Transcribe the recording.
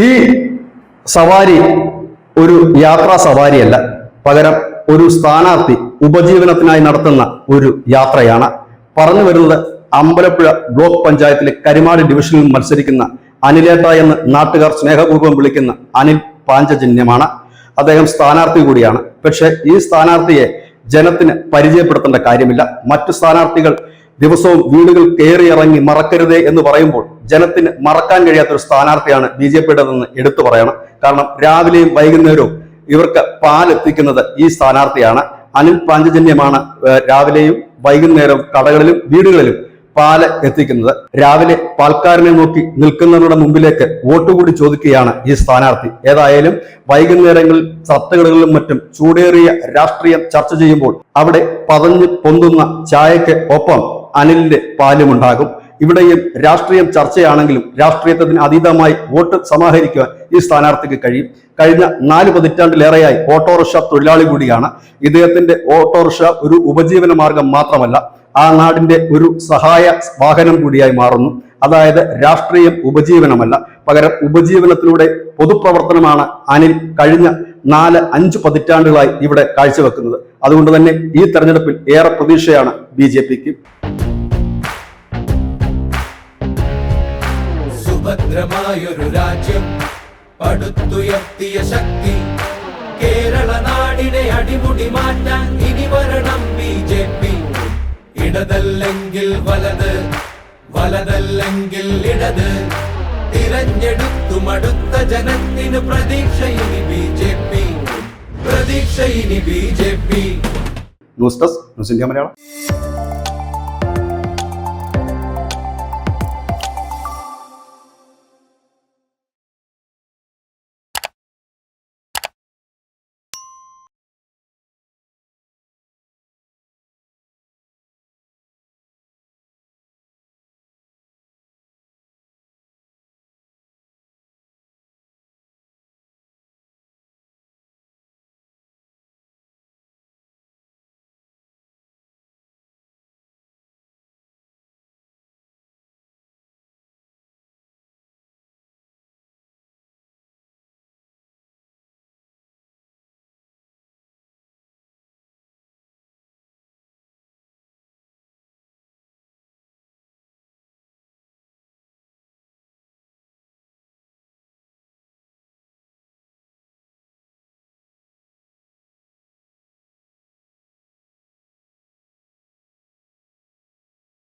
ഈ സവാരി ഒരു യാത്രാ സവാരിയല്ല, പകരം ഒരു സ്ഥാനാർത്ഥി ഉപജീവനത്തിനായി നടത്തുന്ന ഒരു യാത്രയാണ്. പറഞ്ഞു വരുന്നത് അമ്പലപ്പുഴ ബ്ലോക്ക് പഞ്ചായത്തിലെ കരിമാട് ഡിവിഷനിൽ മത്സരിക്കുന്ന അനിലേട്ട എന്ന് നാട്ടുകാർ സ്നേഹപൂർവ്വം വിളിക്കുന്ന അനിൽ പാഞ്ചജന്യമാണ്. അദ്ദേഹം സ്ഥാനാർത്ഥി കൂടിയാണ്. പക്ഷെ ഈ സ്ഥാനാർത്ഥിയെ ജനത്തിന് പരിചയപ്പെടുത്തേണ്ട കാര്യമില്ല. മറ്റു സ്ഥാനാർത്ഥികൾ ദിവസവും വീടുകൾ കയറിയിറങ്ങി മറക്കരുതേ എന്ന് പറയുമ്പോൾ ജനത്തിന് മറക്കാൻ കഴിയാത്തൊരു സ്ഥാനാർത്ഥിയാണ് BJPയുടേതെന്ന് എടുത്തു പറയണം. കാരണം രാവിലെയും വൈകുന്നേരവും ഇവർക്ക് പാലെത്തിക്കുന്നത് ഈ സ്ഥാനാർത്ഥിയാണ്. അനിൽ പാഞ്ചജന്യമാണ് രാവിലെയും വൈകുന്നേരവും കടകളിലും വീടുകളിലും പാല് എത്തിക്കുന്നത്. രാവിലെ പാൽക്കാരനെ നോക്കി നിൽക്കുന്നവരുടെ മുമ്പിലേക്ക് വോട്ടുകൂടി ചോദിക്കുകയാണ് ഈ സ്ഥാനാർത്ഥി. ഏതായാലും വൈകുന്നേരങ്ങളിൽ തട്ടുകടകളിലും മറ്റും ചൂടേറിയ രാഷ്ട്രീയം ചർച്ച ചെയ്യുമ്പോൾ അവിടെ പതഞ്ഞു പൊന്തുന്ന ചായയ്ക്ക് ഒപ്പം അനിലിന്റെ പാലുമുണ്ടാകും. ഇവിടെയും രാഷ്ട്രീയം ചർച്ചയാണെങ്കിലും രാഷ്ട്രീയത്തിന് അതീതമായി വോട്ട് സമാഹരിക്കുവാൻ ഈ സ്ഥാനാർത്ഥിക്ക് കഴിയും. കഴിഞ്ഞ 4 പതിറ്റാണ്ടിലേറെയായി ഓട്ടോറിക്ഷ തൊഴിലാളി കൂടിയാണ്. ഇദ്ദേഹത്തിന്റെ ഓട്ടോറിക്ഷ ഒരു ഉപജീവന മാർഗം മാത്രമല്ല, ആ നാടിന്റെ ഒരു സഹായ വാഹനം കൂടിയായി മാറുന്നു. അതായത് രാഷ്ട്രീയം ഉപജീവനമല്ല, പകരം ഉപജീവനത്തിലൂടെ പൊതുപ്രവർത്തനമാണ് അനിൽ കഴിഞ്ഞ 4-5 പതിറ്റാണ്ടുകളായി ഇവിടെ കാഴ്ചവെക്കുന്നത്. അതുകൊണ്ട് തന്നെ ഈ തെരഞ്ഞെടുപ്പിൽ ഏറെ പ്രതീക്ഷയാണ് BJPക്ക്. സുഭദ്രമായൊരു രാജ്യം പടുത്തുയർത്തിയ ശക്തി കേരള നാടിനെ അടിമുടി മാറ്റാൻ ഇനി വരണം BJP. ഇടതല്ലെങ്കിൽ വലത്, വലതല്ലെങ്കിൽ ഇടത്, തിരഞ്ഞെടുത്തു മടുത്ത ജനത്തിന് പ്രതീക്ഷ ഇനി BJP, പ്രതീക്ഷ ഇനി BJP. News desk news India Malayalam.